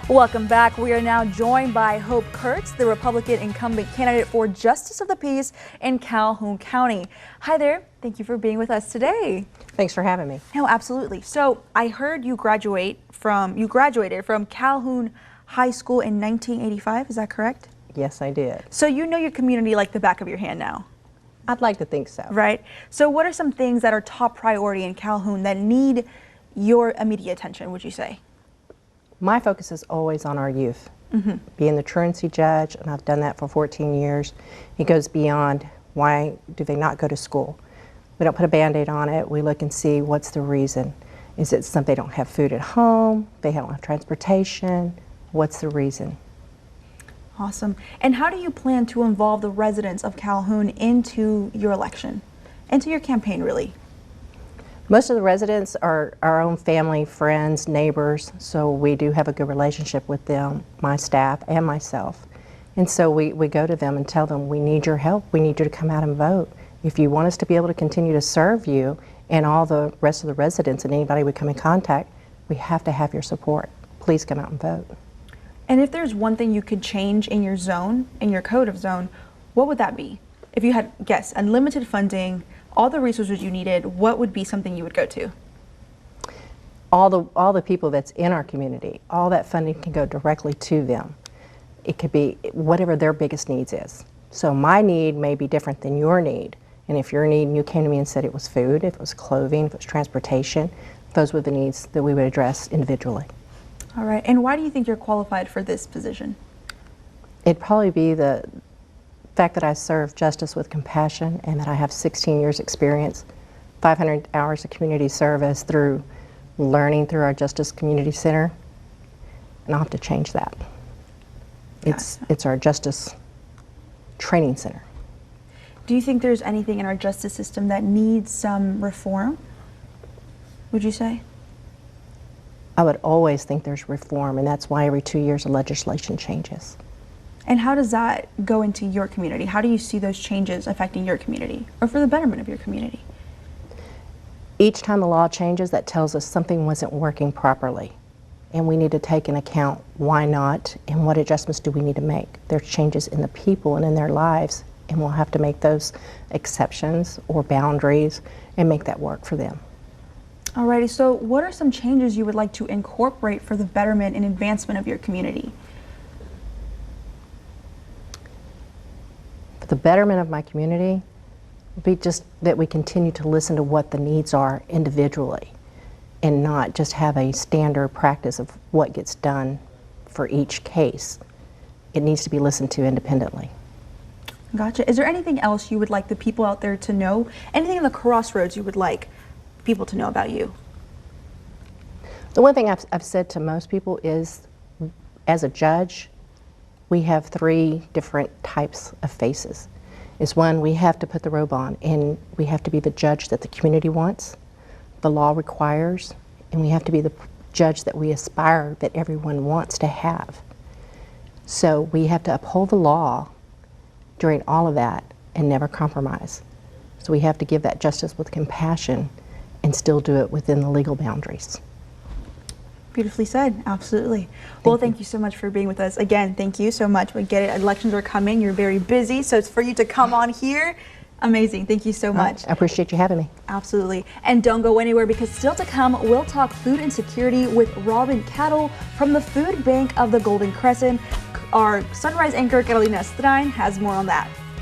Welcome back. We are now joined by Hope Kurtz, the Republican incumbent candidate for Justice of the Peace in Calhoun County. Hi there. Thank you for being with us today. Thanks for having me. No, absolutely. So I heard you graduated from Calhoun High School in 1985. Is that correct? Yes, I did. So you know your community like the back of your hand now. I'd like to think so. Right. So what are some things that are top priority in Calhoun that need your immediate attention, would you say? My focus is always on our youth. Being the truancy judge, and I've done that for 14 years, it goes beyond why do they not go to school. We don't put a Band-Aid on it. We look and see what's the reason. Is it something they don't have food at home? They don't have transportation? What's the reason? Awesome. And how do you plan to involve the residents of Calhoun into your election, into your campaign, really? Most of the residents are our own family, friends, neighbors, so we do have a good relationship with them, my staff and myself. And so we go to them and tell them, we need your help, we need you to come out and vote. If you want us to be able to continue to serve you and all the rest of the residents and anybody we come in contact, we have to have your support. Please come out and vote. And if there's one thing you could change in your zone, in your code of zone, what would that be? If you had, guess, unlimited funding, all the resources you needed, what would be something you would go to? All the people that's in our community, all that funding can go directly to them. It could be whatever their biggest needs is. So my need may be different than your need. And if your need, and you came to me and said it was food, if it was clothing, if it was transportation, those were the needs that we would address individually. All right, and why do you think you're qualified for this position? It'd probably be the fact that I serve justice with compassion and that I have 16 years experience, 500 hours of community service through learning through our Justice Community Center, and I'll have to change that. It's our Justice Training Center. Do you think there's anything in our justice system that needs some reform, would you say? I would always think there's reform, and that's why every 2 years the legislation changes. And how does that go into your community? How do you see those changes affecting your community or for the betterment of your community? Each time the law changes, that tells us something wasn't working properly. And we need to take into account why not and what adjustments do we need to make. There's changes in the people and in their lives, and we'll have to make those exceptions or boundaries and make that work for them. Alrighty, so what are some changes you would like to incorporate for the betterment and advancement of your community? The betterment of my community would be just that we continue to listen to what the needs are individually and not just have a standard practice of what gets done for each case. It needs to be listened to independently. Gotcha. Is there anything else you would like the people out there to know? Anything in the crossroads you would like people to know about you? The one thing I've said to most people is, as a judge, we have 3 different types of faces. Is one, we have to put the robe on and we have to be the judge that the community wants, the law requires, and we have to be the judge that we aspire that everyone wants to have. So we have to uphold the law during all of that and never compromise. So we have to give that justice with compassion and still do it within the legal boundaries. Beautifully said, absolutely. Thank you so much for being with us. Again, thank you so much. We get it, elections are coming, you're very busy, so it's for you to come on here. Amazing, thank you so much. I appreciate you having me. Absolutely. And don't go anywhere, because still to come, we'll talk food insecurity with Robin Cattle from the Food Bank of the Golden Crescent. Our Sunrise anchor, Carolina Strain, has more on that.